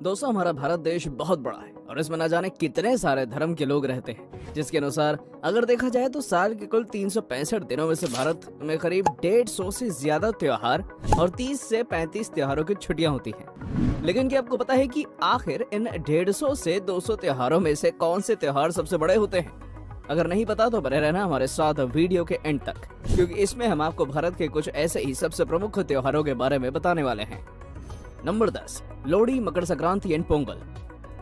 दोस्तों, हमारा भारत देश बहुत बड़ा है और इसमें न जाने कितने सारे धर्म के लोग रहते हैं, जिसके अनुसार अगर देखा जाए तो साल के कुल 365 दिनों में से भारत में करीब 150 से ज्यादा त्योहार और 30 से 35 त्योहारों की छुट्टियां होती हैं। लेकिन क्या आपको पता है कि आखिर इन 150 से 200 त्योहारों में से कौन से त्योहार सबसे बड़े होते हैं? अगर नहीं पता तो बने रहना हमारे साथ वीडियो के एंड तक, क्योंकि इसमें हम आपको भारत के कुछ ऐसे ही सबसे प्रमुख त्योहारों के बारे में बताने वाले हैं। Number 10, Lohri, Makar Sankranti and Pongal.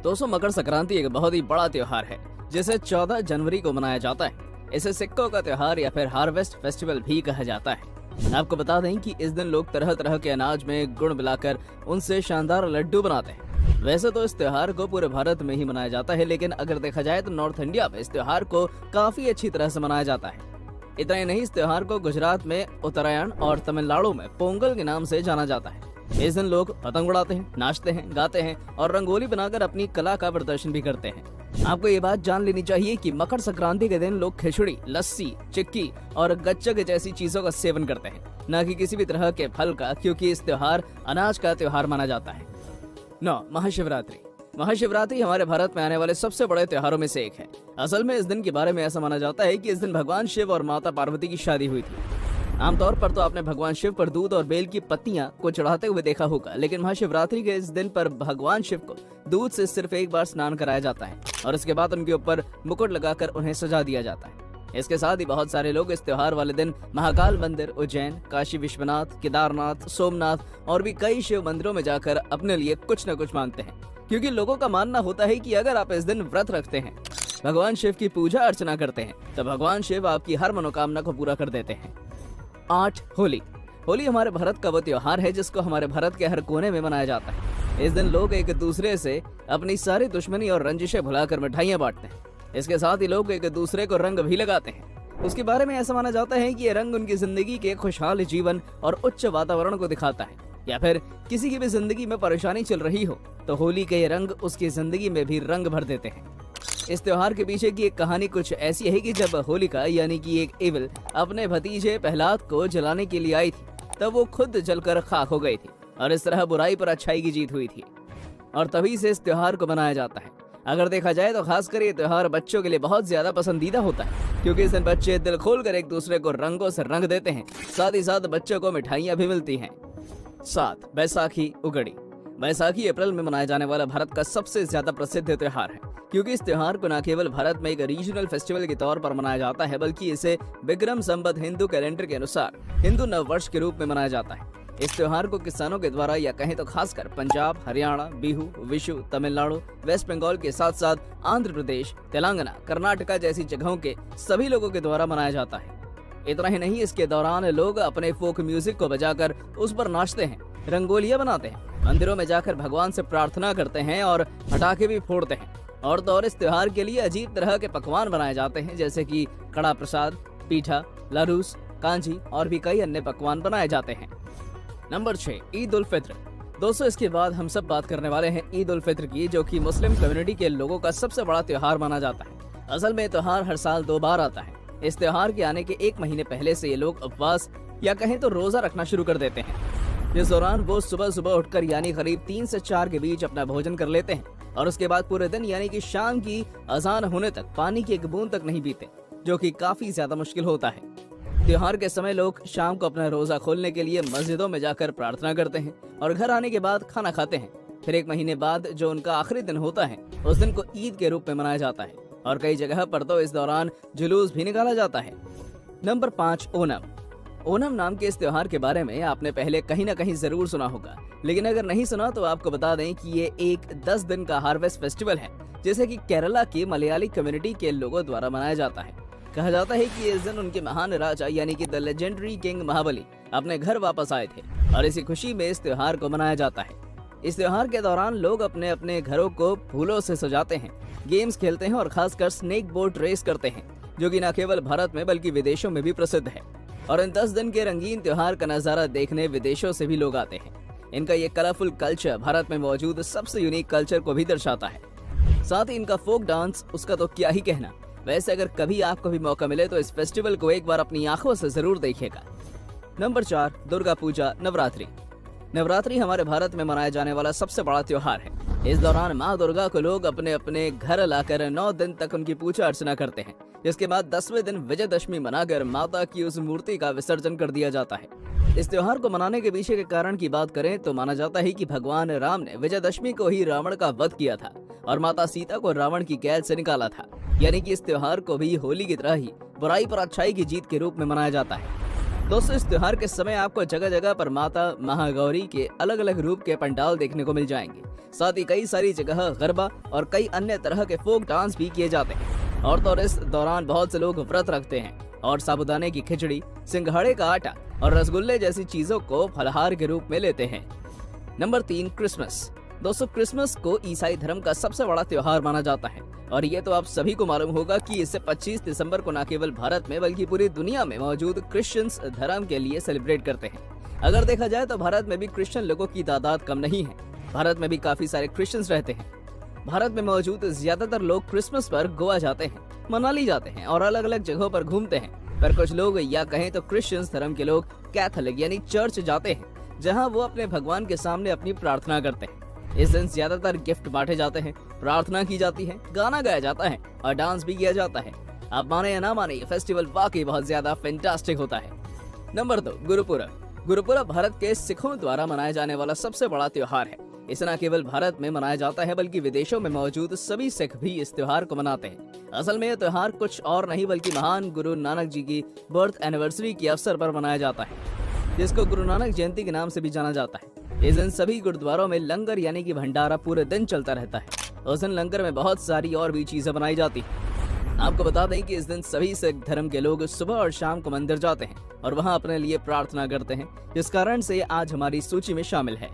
दोस्तों, मकर संक्रांति एक बहुत ही बड़ा त्योहार है जिसे 14 जनवरी को मनाया जाता है। इसे सिक्कों का त्योहार या फिर हार्वेस्ट फेस्टिवल भी कहा जाता है। आपको बता दें कि इस दिन लोग तरह तरह के अनाज में गुड़ मिलाकर उनसे शानदार लड्डू बनाते हैं। वैसे तो इस त्योहार को पूरे भारत में ही मनाया जाता है, लेकिन अगर देखा जाए तो नॉर्थ इंडिया में इस त्योहार को काफी अच्छी तरह से मनाया जाता है। इतना ही नहीं, इस त्योहार को गुजरात में उत्तरायण और तमिलनाडु में पोंगल के नाम से जाना जाता है। इस दिन लोग पतंग उड़ाते हैं, नाचते हैं, गाते हैं और रंगोली बनाकर अपनी कला का प्रदर्शन भी करते हैं। आपको ये बात जान लेनी चाहिए कि मकर संक्रांति के दिन लोग खिचड़ी, लस्सी, चिक्की और गच्चक जैसी चीजों का सेवन करते हैं, न कि किसी भी तरह के फल का, क्योंकि इस त्योहार अनाज का त्योहार माना जाता है। 9, महाशिवरात्रि। महाशिवरात्रि हमारे भारत में आने वाले सबसे बड़े त्योहारों में से एक है। असल में इस दिन के बारे में ऐसा माना जाता है कि इस दिन भगवान शिव और माता पार्वती की शादी हुई थी। आमतौर पर तो आपने भगवान शिव पर दूध और बेल की पत्तियां को चढ़ाते हुए देखा होगा, लेकिन महाशिवरात्रि के इस दिन पर भगवान शिव को दूध से सिर्फ एक बार स्नान कराया जाता है और इसके बाद उनके ऊपर मुकुट लगाकर उन्हें सजा दिया जाता है। इसके साथ ही बहुत सारे लोग इस त्योहार वाले दिन महाकाल मंदिर, उज्जैन, काशी विश्वनाथ, केदारनाथ, सोमनाथ और भी कई शिव मंदिरों में जाकर अपने लिए कुछ न कुछ मांगते हैं, क्योंकि लोगों का मानना होता है कि अगर आप इस दिन व्रत रखते हैं, भगवान शिव की पूजा अर्चना करते हैं, तो भगवान शिव आपकी हर मनोकामना को पूरा कर देते हैं। 8, होली। होली हमारे भारत का वो त्योहार है जिसको हमारे भारत के हर कोने में मनाया जाता है। इस दिन लोग एक दूसरे से अपनी सारी दुश्मनी और रंजिशें भुलाकर मिठाइयां बांटते हैं। इसके साथ ही लोग एक दूसरे को रंग भी लगाते हैं। उसके बारे में ऐसा माना जाता है कि ये रंग उनकी जिंदगी के खुशहाल जीवन और उच्च वातावरण को दिखाता है, या फिर किसी की भी जिंदगी में परेशानी चल रही हो तो होली के ये रंग उसकी जिंदगी में भी रंग भर देते हैं। इस त्योहार के पीछे की एक कहानी कुछ ऐसी है कि जब होलिका यानी कि एक एविल अपने भतीजे प्रहलाद को जलाने के लिए आई थी, तब वो खुद जलकर खाक हो गई थी और इस तरह बुराई पर अच्छाई की जीत हुई थी, और तभी से इस त्योहार को मनाया जाता है। अगर देखा जाए तो खासकर ये त्योहार बच्चों के लिए बहुत ज्यादा पसंदीदा होता है, क्योंकि इस दिन बच्चे दिल खोलकर एक दूसरे को रंगों से रंग देते हैं। साथ ही साथ बच्चों को मिठाइयां भी मिलती हैं। 7, बैसाखी, उगड़ी। बैसाखी अप्रैल में मनाया जाने वाला भारत का सबसे ज्यादा प्रसिद्ध त्योहार है, क्योंकि इस त्योहार को न केवल भारत में एक रीजनल फेस्टिवल के तौर पर मनाया जाता है, बल्कि इसे विक्रम संवत हिंदू कैलेंडर के अनुसार हिंदू नव वर्ष के रूप में मनाया जाता है। इस त्योहार को किसानों के द्वारा, या कहें तो खासकर पंजाब, हरियाणा, बिहू, विशु, तमिलनाडु, वेस्ट बंगाल के साथ साथ आंध्र प्रदेश, तेलंगाना, कर्नाटका जैसी जगहों के सभी लोगों के द्वारा मनाया जाता है। इतना ही नहीं, इसके दौरान लोग अपने फोक म्यूजिक को बजाकर उस पर नाचते हैं, रंगोलियां बनाते हैं, मंदिरों में जाकर भगवान से प्रार्थना करते हैं और पटाखे भी फोड़ते हैं। और तो और इस त्योहार के लिए अजीब तरह के पकवान बनाए जाते हैं, जैसे कि कड़ा प्रसाद, पीठा, लाडूस, कांजी और भी कई अन्य पकवान बनाए जाते हैं। नंबर 6, ईद उल फित्र। दोस्तों, इसके बाद हम सब बात करने वाले हैं ईद उल फित्र की, जो कि मुस्लिम कम्युनिटी के लोगों का सबसे बड़ा त्योहार माना जाता है। असल में त्योहार हर साल 2 बार आता है। इस त्योहार के आने के 1 महीने पहले से ये लोग उपवास या कहें तो रोजा रखना शुरू कर देते हैं। इस दौरान वो सुबह सुबह उठकर यानी करीब 3 से 4 के बीच अपना भोजन कर लेते हैं और उसके बाद पूरे दिन यानी कि शाम की अजान होने तक पानी की एक बूंद तक नहीं पीते, जो कि काफी ज्यादा मुश्किल होता है। त्योहार के समय लोग शाम को अपना रोजा खोलने के लिए मस्जिदों में जाकर प्रार्थना करते हैं और घर आने के बाद खाना खाते हैं। फिर 1 महीने बाद जो उनका आखिरी दिन होता है, उस दिन को ईद के रूप में मनाया जाता है और कई जगह पर तो इस दौरान जुलूस भी निकाला जाता है। नंबर 5, ओणम। ओणम नाम के इस त्योहार के बारे में आपने पहले कहीं न कहीं जरूर सुना होगा, लेकिन अगर नहीं सुना तो आपको बता दें कि ये एक 10 दिन का हार्वेस्ट फेस्टिवल है, जैसे कि केरला की मलयाली कम्युनिटी के लोगों द्वारा मनाया जाता है। कहा जाता है कि इस दिन उनके महान राजा यानी कि द लेजेंडरी किंग महाबली अपने घर वापस आए थे और इसी खुशी में इस त्योहार को मनाया जाता है। इस त्योहार के दौरान लोग अपने अपने घरों को फूलों से सजाते हैं, गेम्स खेलते हैं और खासकर स्नेक बोट रेस करते हैं, जो कि न केवल भारत में बल्कि विदेशों में भी प्रसिद्ध है। और इन 10 दिन के रंगीन त्योहार का नजारा देखने विदेशों से भी लोग आते हैं। इनका ये कलरफुल कल्चर भारत में मौजूद सबसे यूनिक कल्चर को भी दर्शाता है। साथ ही इनका फोक डांस, उसका तो क्या ही कहना। वैसे अगर कभी आपको भी मौका मिले तो इस फेस्टिवल को एक बार अपनी आंखों से जरूर देखिएगा। नंबर 4, दुर्गा पूजा, नवरात्रि। नवरात्रि हमारे भारत में मनाया जाने वाला सबसे बड़ा त्योहार है। इस दौरान माँ दुर्गा को लोग अपने अपने घर लाकर 9 दिन तक उनकी पूजा अर्चना करते हैं, जिसके बाद 10वें दिन विजयदशमी मनाकर माता की उस मूर्ति का विसर्जन कर दिया जाता है। इस त्योहार को मनाने के पीछे के कारण की बात करें तो माना जाता है कि भगवान राम ने विजयदशमी को ही रावण का वध किया था और माता सीता को रावण की कैद से निकाला था। यानी कि इस त्योहार को भी होली की तरह ही बुराई पर अच्छाई की जीत के रूप में मनाया जाता है। दोस्तों, इस त्योहार के समय आपको जगह जगह पर माता महागौरी के अलग अलग रूप के पंडाल देखने को मिल जाएंगे। साथ ही कई सारी जगह गरबा और कई अन्य तरह के फोक डांस भी किए जाते हैं। और तो इस दौरान बहुत से लोग व्रत रखते हैं और साबूदाने की खिचड़ी, सिंघाड़े का आटा और रसगुल्ले जैसी चीजों को फलाहार के रूप में लेते हैं। Number 3, Christmas. दोस्तों, क्रिसमस को ईसाई धर्म का सबसे बड़ा त्योहार माना जाता है और ये तो आप सभी को मालूम होगा कि इसे 25 दिसंबर को न केवल भारत में बल्कि पूरी दुनिया में मौजूद क्रिश्चियंस धर्म के लिए सेलिब्रेट करते हैं। अगर देखा जाए तो भारत में भी क्रिश्चियन लोगों की तादाद कम नहीं है। भारत में भी काफी सारे क्रिश्चियंस रहते हैं। भारत में मौजूद ज्यादातर लोग क्रिसमस पर गोवा जाते हैं, मनाली जाते हैं और अलग अलग जगहों पर घूमते हैं। पर कुछ लोग या कहें तो क्रिश्चियंस धर्म के लोग कैथोलिक यानी चर्च जाते हैं, जहां वो अपने भगवान के सामने अपनी प्रार्थना करते हैं। इस दिन ज्यादातर गिफ्ट बांटे जाते हैं, प्रार्थना की जाती है, गाना गाया जाता है और डांस भी किया जाता है। आप माने या ना माने, ये फेस्टिवल वाकई बहुत ज्यादा फैंटास्टिक होता है। नंबर 2, गुरुपुरब। गुरुपुरब भारत के सिखों द्वारा मनाया जाने वाला सबसे बड़ा त्योहार है। इसे न केवल भारत में मनाया जाता है बल्कि विदेशों में मौजूद सभी सिख भी इस त्योहार को मनाते हैं। असल में यह त्योहार कुछ और नहीं बल्कि महान गुरु नानक जी की बर्थ एनिवर्सरी के अवसर पर मनाया जाता है, जिसको गुरु नानक जयंती के नाम से भी जाना जाता है। इस दिन सभी गुरुद्वारों में लंगर यानी कि भंडारा पूरे दिन चलता रहता है। उस दिन लंगर में बहुत सारी और भी चीजें बनाई जाती हैं। आपको बता दें कि इस दिन सभी सिख धर्म के लोग सुबह और शाम को मंदिर जाते हैं और वहां अपने लिए प्रार्थना करते हैं, जिस कारण से आज हमारी सूची में शामिल है।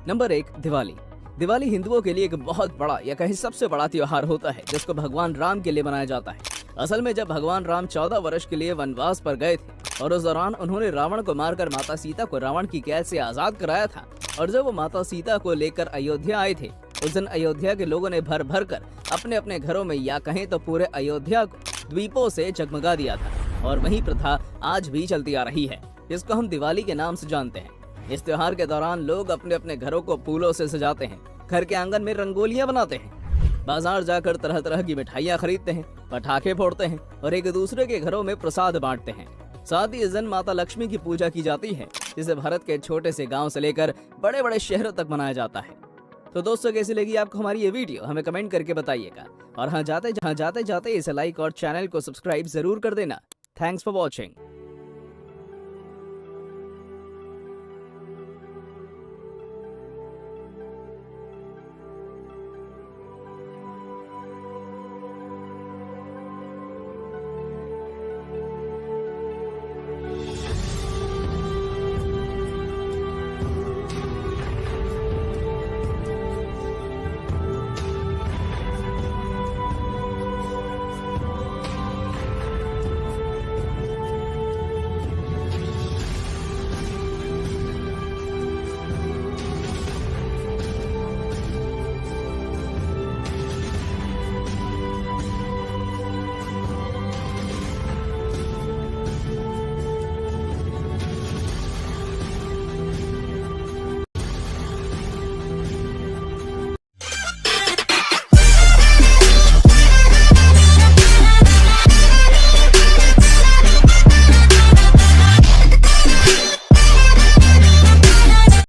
नंबर 1, दिवाली। दिवाली हिंदुओं के लिए एक बहुत बड़ा या कहीं सबसे बड़ा त्योहार होता है, जिसको भगवान राम के लिए मनाया जाता है। असल में जब भगवान राम 14 वर्ष के लिए वनवास पर गए थे और उस दौरान उन्होंने रावण को मारकर माता सीता को रावण की कैद से आजाद कराया था, और जब वो माता सीता को लेकर अयोध्या आए थे, उस दिन अयोध्या के लोगों ने भर भर कर अपने अपने घरों में या कहें तो पूरे अयोध्या को दीपों से जगमगा दिया था। और वही प्रथा आज भी चलती आ रही है, जिसको हम दिवाली के नाम से जानते हैं। इस त्योहार के दौरान लोग अपने अपने घरों को फूलों से सजाते हैं, घर के आंगन में रंगोलियां बनाते हैं, बाजार जाकर तरह तरह की मिठाइयां खरीदते हैं, पटाखे फोड़ते हैं और एक दूसरे के घरों में प्रसाद बांटते हैं। साथ ही इस दिन माता लक्ष्मी की पूजा की जाती है, जिसे भारत के छोटे से गांव से लेकर बड़े बड़े शहरों तक मनाया जाता है। तो दोस्तों, कैसी लगी आपको हमारी ये वीडियो, हमें कमेंट करके बताइएगा। और हाँ, जाते जाते इसे लाइक और चैनल को सब्सक्राइब जरूर कर देना। Thanks for watching.